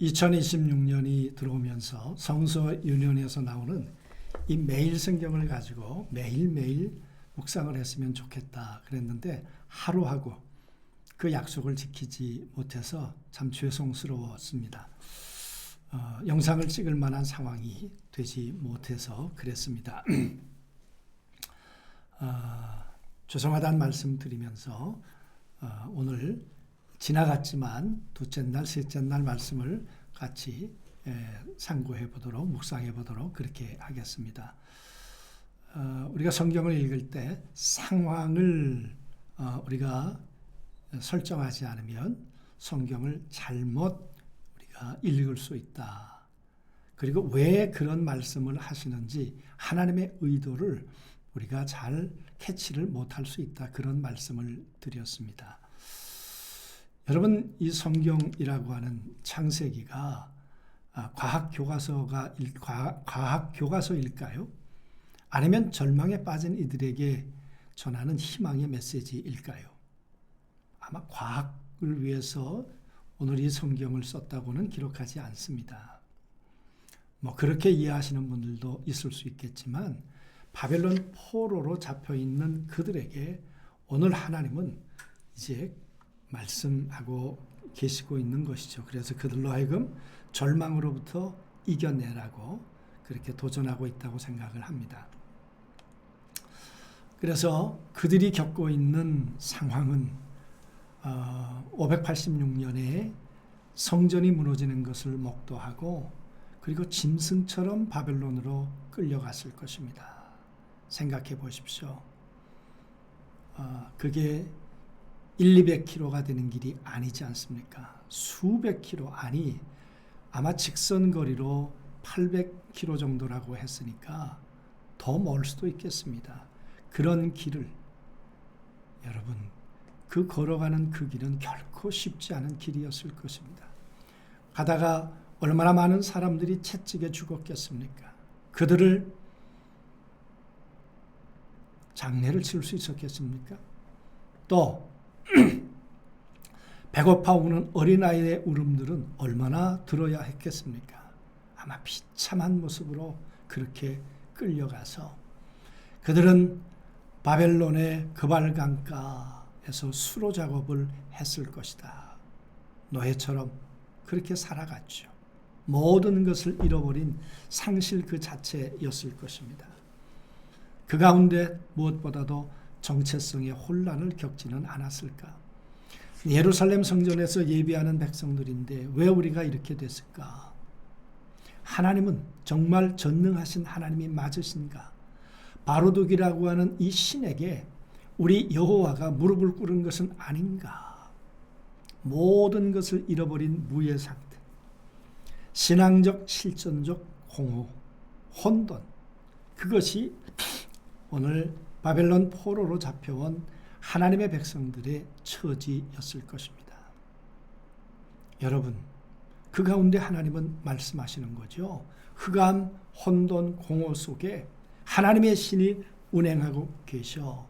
2026년이 들어오면서 성서윤언에서 나오는 이 매일 성경을 가지고 매일매일 묵상을 했으면 좋겠다 그랬는데 하루하고 그 약속을 지키지 못해서 참 죄송스러웠습니다. 영상을 찍을 만한 상황이 되지 못해서 그랬습니다. 죄송하다는 말씀 드리면서 오늘 지나갔지만 둘째 날, 셋째 날 말씀을 같이 상고해 보도록, 묵상해 보도록 그렇게 하겠습니다. 우리가 성경을 읽을 때 상황을 우리가 설정하지 않으면 성경을 잘못 우리가 읽을 수 있다. 그리고 왜 그런 말씀을 하시는지 하나님의 의도를 우리가 잘 캐치를 못할 수 있다. 그런 말씀을 드렸습니다. 여러분, 이 성경이라고 하는 창세기가 과학 교과서일까요? 아니면 절망에 빠진 이들에게 전하는 희망의 메시지일까요? 아마 과학을 위해서 오늘 이 성경을 썼다고는 기록하지 않습니다. 그렇게 이해하시는 분들도 있을 수 있겠지만 바벨론 포로로 잡혀있는 그들에게 오늘 하나님은 이제 말씀하고 계시고 있는 것이죠. 그래서 그들로 하여금 절망으로부터 이겨내라고 그렇게 도전하고 있다고 생각을 합니다. 그래서 그들이 겪고 있는 상황은 586년에 성전이 무너지는 것을 목도하고 그리고 짐승처럼 바벨론으로 끌려갔을 것입니다. 생각해 보십시오. 그게 200km가 되는 길이 아니지 않습니까? 수백 킬로, 아니 아마 직선 거리로 800km 정도라고 했으니까 더 멀 수도 있겠습니다. 그런 길을 여러분, 그 걸어가는 그 길은 결코 쉽지 않은 길이었을 것입니다. 가다가 얼마나 많은 사람들이 채찍에 죽었겠습니까? 그들을 장례를 치를 수 있었겠습니까? 또 배고파 우는 어린아이의 울음들은 얼마나 들어야 했겠습니까? 아마 비참한 모습으로 그렇게 끌려가서 그들은 바벨론의 그발강가에서 수로 작업을 했을 것이다. 노예처럼 그렇게 살아갔죠. 모든 것을 잃어버린 상실 그 자체였을 것입니다. 그 가운데 무엇보다도 정체성의 혼란을 겪지는 않았을까? 예루살렘 성전에서 예배하는 백성들인데 왜 우리가 이렇게 됐을까? 하나님은 정말 전능하신 하나님이 맞으신가? 바로둑이라고 하는 이 신에게 우리 여호와가 무릎을 꿇은 것은 아닌가? 모든 것을 잃어버린 무의 상태, 신앙적 실존적 공허, 혼돈, 그것이 오늘 바벨론 포로로 잡혀온 하나님의 백성들의 처지였을 것입니다. 여러분, 그 가운데 하나님은 말씀하시는 거죠. 흑암, 혼돈, 공허 속에 하나님의 신이 운행하고 계셔.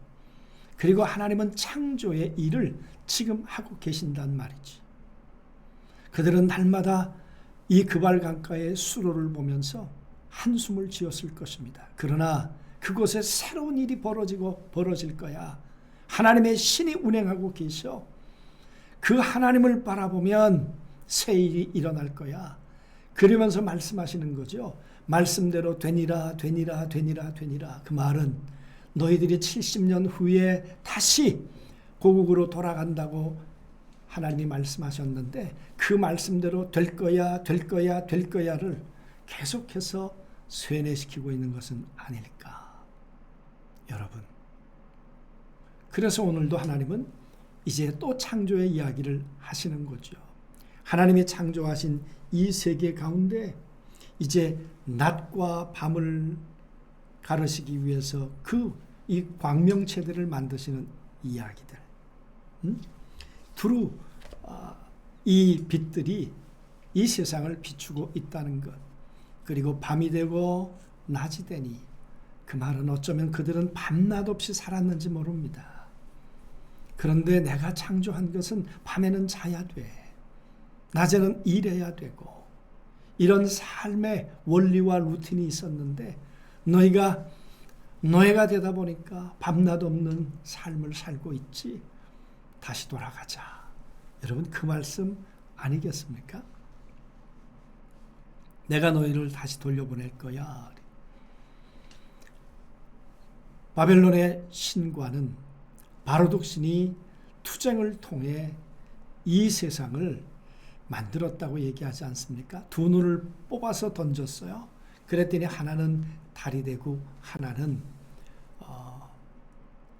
그리고 하나님은 창조의 일을 지금 하고 계신단 말이지. 그들은 날마다 이 그발강가의 수로를 보면서 한숨을 지었을 것입니다. 그러나 그곳에 새로운 일이 벌어질 거야. 하나님의 신이 운행하고 계셔. 그 하나님을 바라보면 새 일이 일어날 거야. 그러면서 말씀하시는 거죠. 말씀대로 되니라. 그 말은 너희들이 70년 후에 다시 고국으로 돌아간다고 하나님이 말씀하셨는데 그 말씀대로 될 거야를 계속해서 쇠뇌시키고 있는 것은 아닐까? 여러분, 그래서 오늘도 하나님은 이제 또 창조의 이야기를 하시는 거죠. 하나님이 창조하신 이 세계 가운데 이제 낮과 밤을 가르시기 위해서 이 광명체들을 만드시는 이야기들. 두루 이 빛들이 이 세상을 비추고 있다는 것. 그리고 밤이 되고 낮이 되니 그 말은 어쩌면 그들은 밤낮 없이 살았는지 모릅니다. 그런데 내가 창조한 것은 밤에는 자야 돼. 낮에는 일해야 되고 이런 삶의 원리와 루틴이 있었는데 너희가 노예가 되다 보니까 밤낮 없는 삶을 살고 있지. 다시 돌아가자. 여러분 그 말씀 아니겠습니까? 내가 너희를 다시 돌려보낼 거야. 바벨론의 신과는 바로둑 신이 투쟁을 통해 이 세상을 만들었다고 얘기하지 않습니까? 두 눈을 뽑아서 던졌어요. 그랬더니 하나는 달이 되고 하나는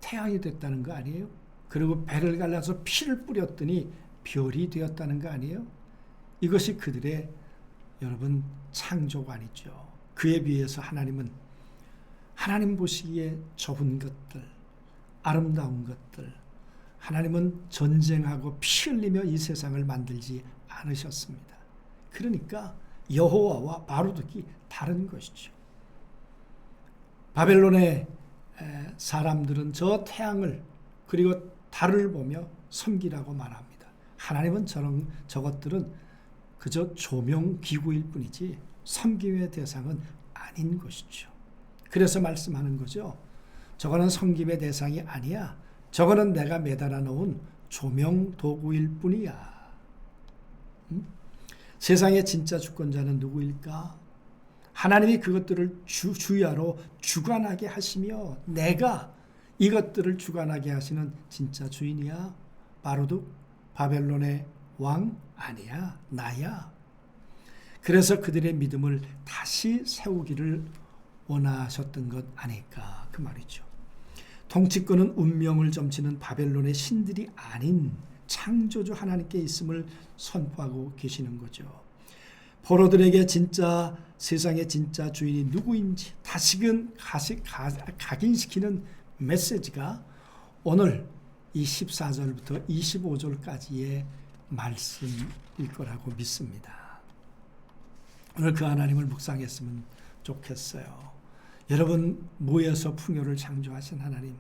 태양이 됐다는 거 아니에요? 그리고 배를 갈라서 피를 뿌렸더니 별이 되었다는 거 아니에요? 이것이 그들의 여러분 창조관이죠. 그에 비해서 하나님은 하나님 보시기에 좁은 것들, 아름다운 것들, 하나님은 전쟁하고 피 흘리며 이 세상을 만들지 않으셨습니다. 그러니까 여호와와 바로둑이 다른 것이죠. 바벨론의 사람들은 저 태양을 그리고 달을 보며 섬기라고 말합니다. 하나님은 저것들은 그저 조명 기구일 뿐이지 섬김의 대상은 아닌 것이죠. 그래서 말씀하는 거죠. 저거는 섬김의 대상이 아니야. 저거는 내가 매달아 놓은 조명 도구일 뿐이야. 세상의 진짜 주권자는 누구일까? 하나님이 그것들을 주야로 주관하게 하시며 내가 이것들을 주관하게 하시는 진짜 주인이야. 바로둑 바벨론의 왕 아니야. 나야. 그래서 그들의 믿음을 다시 세우기를 원하셨던 것 아닐까 그 말이죠. 통치권은 운명을 점치는 바벨론의 신들이 아닌 창조주 하나님께 있음을 선포하고 계시는 거죠. 포로들에게 진짜 세상의 진짜 주인이 누구인지 다시금 각인시키는 메시지가 오늘 이 14절부터 25절까지의 말씀일 거라고 믿습니다. 오늘 그 하나님을 묵상했으면 좋겠어요. 여러분 무에서 풍요를 창조하신 하나님,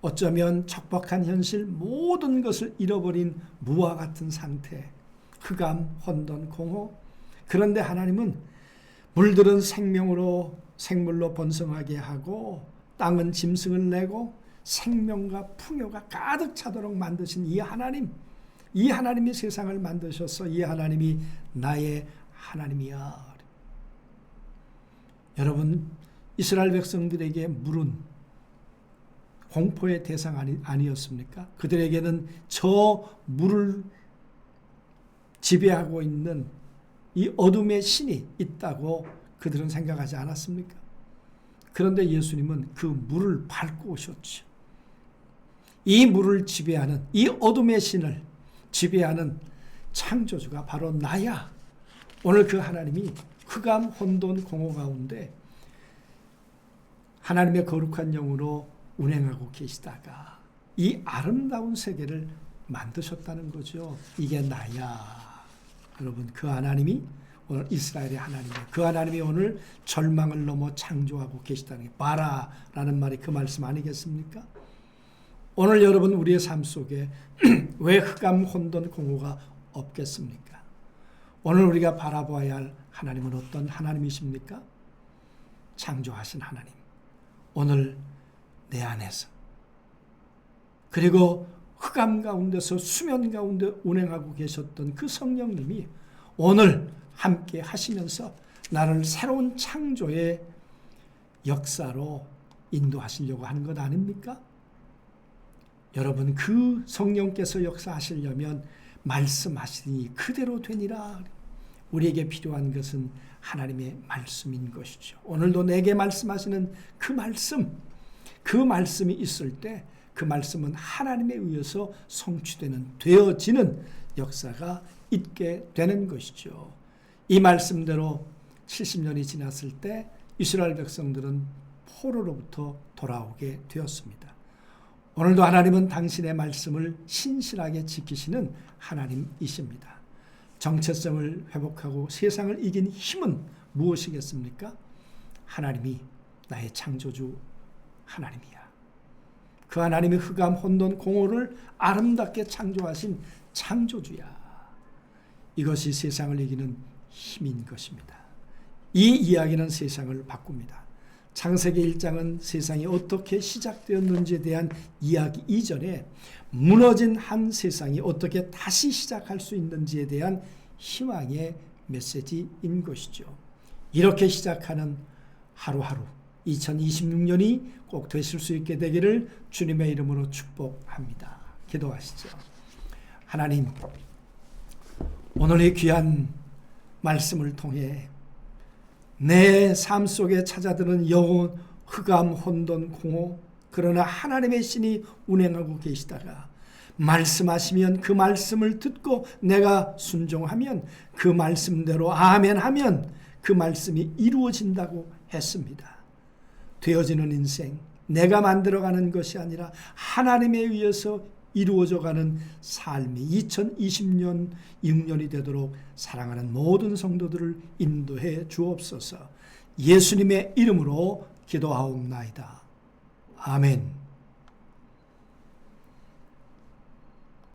어쩌면 척박한 현실 모든 것을 잃어버린 무와 같은 상태, 흑암, 혼돈, 공허. 그런데 하나님은 물들은 생물로 번성하게 하고 땅은 짐승을 내고 생명과 풍요가 가득 차도록 만드신 이 하나님이 세상을 만드셔서 이 하나님이 나의 하나님이야. 여러분 이스라엘 백성들에게 물은 공포의 대상 아니었습니까? 그들에게는 저 물을 지배하고 있는 이 어둠의 신이 있다고 그들은 생각하지 않았습니까? 그런데 예수님은 그 물을 밟고 오셨죠. 이 물을 지배하는 이 어둠의 신을 지배하는 창조주가 바로 나야. 오늘 그 하나님이 흑암, 혼돈, 공허 가운데 하나님의 거룩한 영으로 운행하고 계시다가 이 아름다운 세계를 만드셨다는 거죠. 이게 나야. 여러분 그 하나님이 오늘 이스라엘의 하나님이에요. 그 하나님이 오늘 절망을 넘어 창조하고 계시다는 게 바라라는 말이 그 말씀 아니겠습니까? 오늘 여러분 우리의 삶 속에 왜 흑암, 혼돈, 공허가 없겠습니까? 오늘 우리가 바라봐야 할 하나님은 어떤 하나님이십니까? 창조하신 하나님. 오늘 내 안에서 그리고 흑암 가운데서 수면 가운데 운행하고 계셨던 그 성령님이 오늘 함께 하시면서 나를 새로운 창조의 역사로 인도하시려고 하는 것 아닙니까? 여러분 그 성령께서 역사하시려면 말씀하시니 그대로 되니라. 우리에게 필요한 것은 하나님의 말씀인 것이죠. 오늘도 내게 말씀하시는 그 말씀이 있을 때 그 말씀은 하나님에 의해서 성취되는 되어지는 역사가 있게 되는 것이죠. 이 말씀대로 70년이 지났을 때 이스라엘 백성들은 포로로부터 돌아오게 되었습니다. 오늘도 하나님은 당신의 말씀을 신실하게 지키시는 하나님이십니다. 정체성을 회복하고 세상을 이긴 힘은 무엇이겠습니까? 하나님이 나의 창조주 하나님이야. 그 하나님이 흑암, 혼돈, 공허를 아름답게 창조하신 창조주야. 이것이 세상을 이기는 힘인 것입니다. 이 이야기는 세상을 바꿉니다. 창세기 1장은 세상이 어떻게 시작되었는지에 대한 이야기 이전에 무너진 한 세상이 어떻게 다시 시작할 수 있는지에 대한 희망의 메시지인 것이죠. 이렇게 시작하는 하루하루 2026년이 꼭 되실 수 있게 되기를 주님의 이름으로 축복합니다. 기도하시죠. 하나님, 오늘 이 귀한 말씀을 통해 내 삶 속에 찾아드는 영혼, 흑암, 혼돈, 공허, 그러나 하나님의 신이 운행하고 계시다가 말씀하시면 그 말씀을 듣고 내가 순종하면 그 말씀대로 아멘하면 그 말씀이 이루어진다고 했습니다. 되어지는 인생, 내가 만들어가는 것이 아니라 하나님에 의해서 이루어져가는 삶이 2020년 6년이 되도록 사랑하는 모든 성도들을 인도해 주옵소서. 예수님의 이름으로 기도하옵나이다. 아멘.